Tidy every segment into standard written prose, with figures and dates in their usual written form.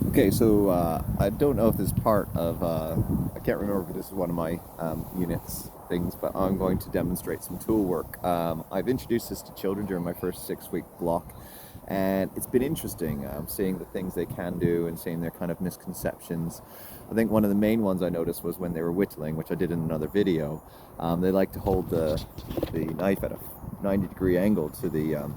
Okay, so I don't know if this is part of, I can't remember if this is one of my units things, but I'm going to demonstrate some tool work. I've introduced this to children during my first 6-week block, and it's been interesting seeing the things they can do and seeing their kind of misconceptions. I think one of the main ones I noticed was when they were whittling, which I did in another video. They like to hold the knife at a 90-degree angle to the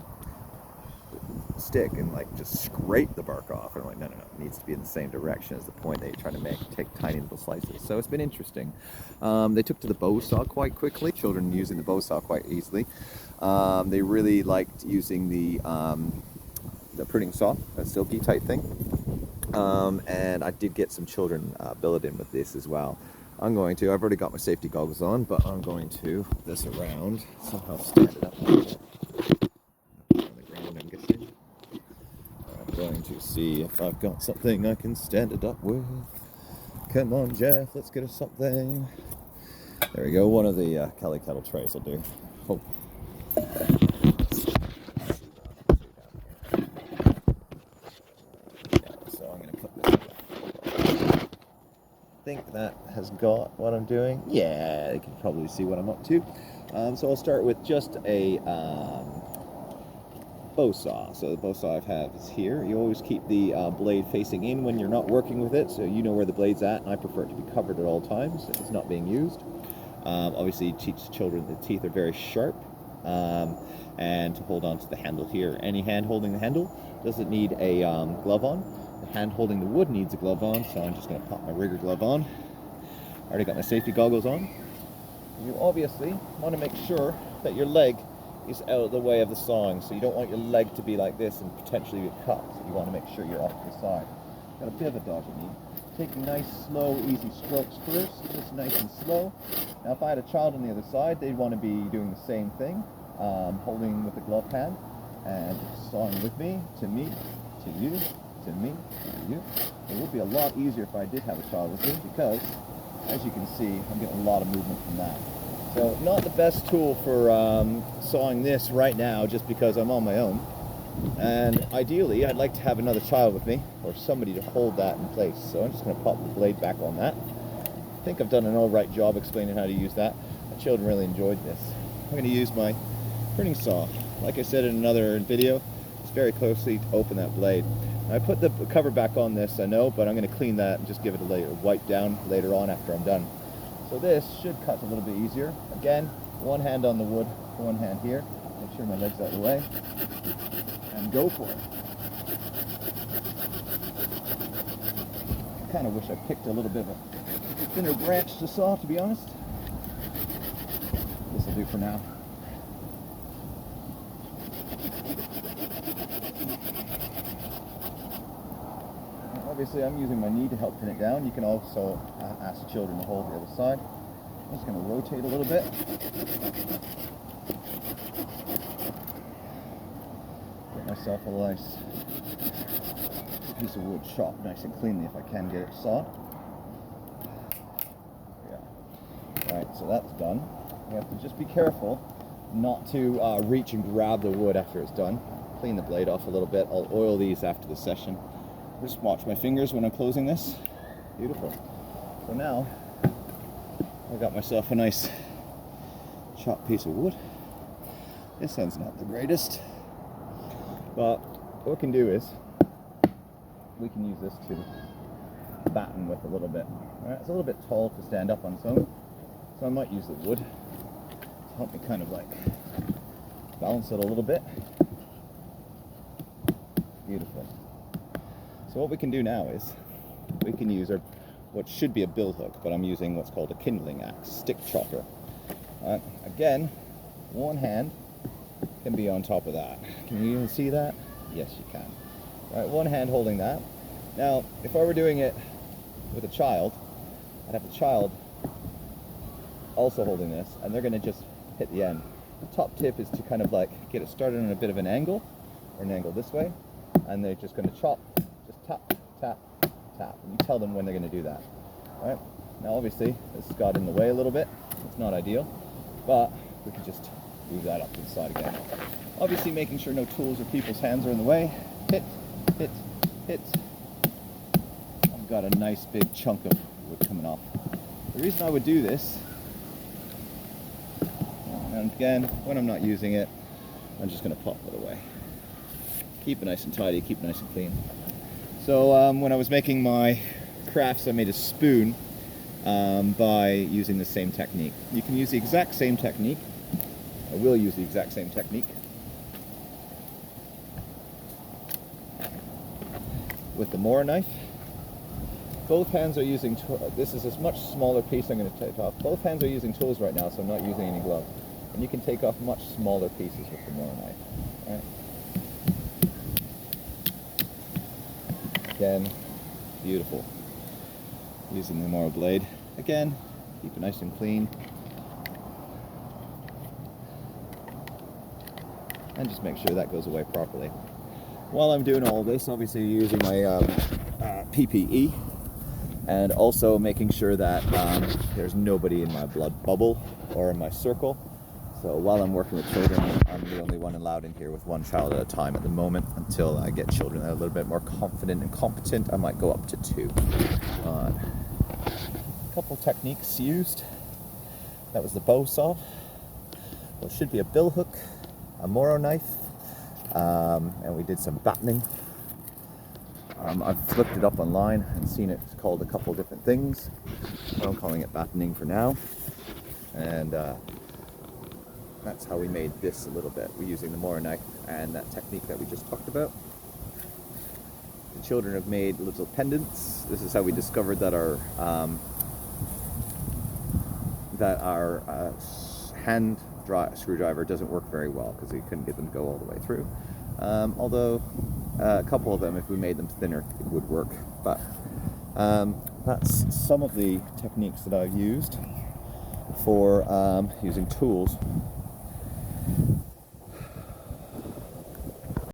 stick and like just scrape the bark off. And I'm like, no, it needs to be in the same direction as the point that you're trying to make. Take tiny little slices. So it's been interesting. They took to the bow saw quite quickly. Children using the bow saw quite easily. They really liked using the pruning saw, a silky type thing. And I did get some children billeted with this as well. I've already got my safety goggles on, but I'm going to this around, somehow stand it up on the ground, I'm guessing. I'm going to see if I've got something I can stand it up with. Come on, Jeff, let's get us something. There we go, one of the Kelly Kettle trays will do. Oh. So I'm going to put this I think that has got what I'm doing. Yeah, you can probably see what I'm up to. So I'll start with just a bow saw. So the bow saw I have is here. You always keep the blade facing in when you're not working with it, so you know where the blade's at, and I prefer it to be covered at all times if it's not being used. Obviously, teach children the teeth are very sharp, and to hold on to the handle here. Any hand holding the handle doesn't need a glove on. The hand holding the wood needs a glove on, so I'm just going to pop my rigger glove on. I already got my safety goggles on. You obviously want to make sure that your leg is out of the way of the sawing, so you don't want your leg to be like this and potentially get cut. So you want to make sure you're off to the side. Got a bit of a dodgy knee. Taking nice, slow, easy strokes first, just nice and slow. Now if I had a child on the other side, they'd want to be doing the same thing, holding with the glove hand and sawing with me, to you, to me, to you. It would be a lot easier if I did have a child with me because, as you can see, I'm getting a lot of movement from that. So not the best tool for sawing this right now just because I'm on my own. And ideally, I'd like to have another child with me or somebody to hold that in place. So I'm just going to pop the blade back on that. I think I've done an all right job explaining how to use that. My children really enjoyed this. I'm going to use my pruning saw. Like I said in another video, it's very closely to open that blade. I put the cover back on this, I know, but I'm going to clean that and just give it a wipe down later on after I'm done. So this should cut a little bit easier. Again, one hand on the wood, one hand here. Make sure my leg's out of the way. And go for it. I kind of wish I picked a little bit of a thinner branch to saw, to be honest. This will do for now. Obviously, I'm using my knee to help pin it down. You can also ask children to hold the other side. I'm just going to rotate a little bit. Get myself a nice piece of wood chopped nice and cleanly if I can get it sawed. Yeah. Alright, so that's done. You have to just be careful not to reach and grab the wood after it's done. Clean the blade off a little bit. I'll oil these after the session. Just watch my fingers when I'm closing this. Beautiful. So now, I got myself a nice chopped piece of wood. This end's not the greatest, but what we can do is, we can use this to batten with a little bit. Alright, it's a little bit tall to stand up on its own, so I might use the wood to help me kind of like balance it a little bit. Beautiful. So what we can do now is, we can use what should be a bill hook, but I'm using what's called a kindling axe, stick chopper. Again, one hand can be on top of that. Can you even see that? Yes, you can. Alright, one hand holding that. Now, if I were doing it with a child, I'd have the child also holding this, and they're going to just hit the end. The top tip is to kind of like get it started on a bit of an angle, or an angle this way, and they're just going to chop. Tap, tap, tap. And you tell them when they're going to do that. All right. Now, obviously, this got in the way a little bit. It's not ideal, but we can just move that up to the side again. Obviously, making sure no tools or people's hands are in the way. Hit, hit, hit, I've got a nice big chunk of wood coming off. The reason I would do this, and again, when I'm not using it, I'm just going to pop it away. Keep it nice and tidy, keep it nice and clean. So when I was making my crafts, I made a spoon by using the same technique. You can use the exact same technique. I will use the exact same technique with the Mora knife. Both hands are using, this is a much smaller piece I'm going to take off. Both hands are using tools right now, so I'm not using any glove. And you can take off much smaller pieces with the Mora knife. Right? Again, beautiful. Using the Mora blade. Again, keep it nice and clean. And just make sure that goes away properly. While I'm doing all this, obviously using my PPE, and also making sure that there's nobody in my blood bubble or in my circle. So while I'm working with children, I'm the only one allowed in here with one child at a time at the moment. Until I get children that are a little bit more confident and competent, I might go up to 2. A couple techniques used. That was the bow saw. There should be a bill hook, a Mora knife, and we did some battening. I've looked it up online and seen it's called a couple different things. I'm calling it battening for now. And that's how we made this a little bit. We're using the Mora knife and that technique that we just talked about. The children have made little pendants. This is how we discovered that our hand screwdriver doesn't work very well because we couldn't get them to go all the way through. Although a couple of them, if we made them thinner, it would work. But that's some of the techniques that I've used for using tools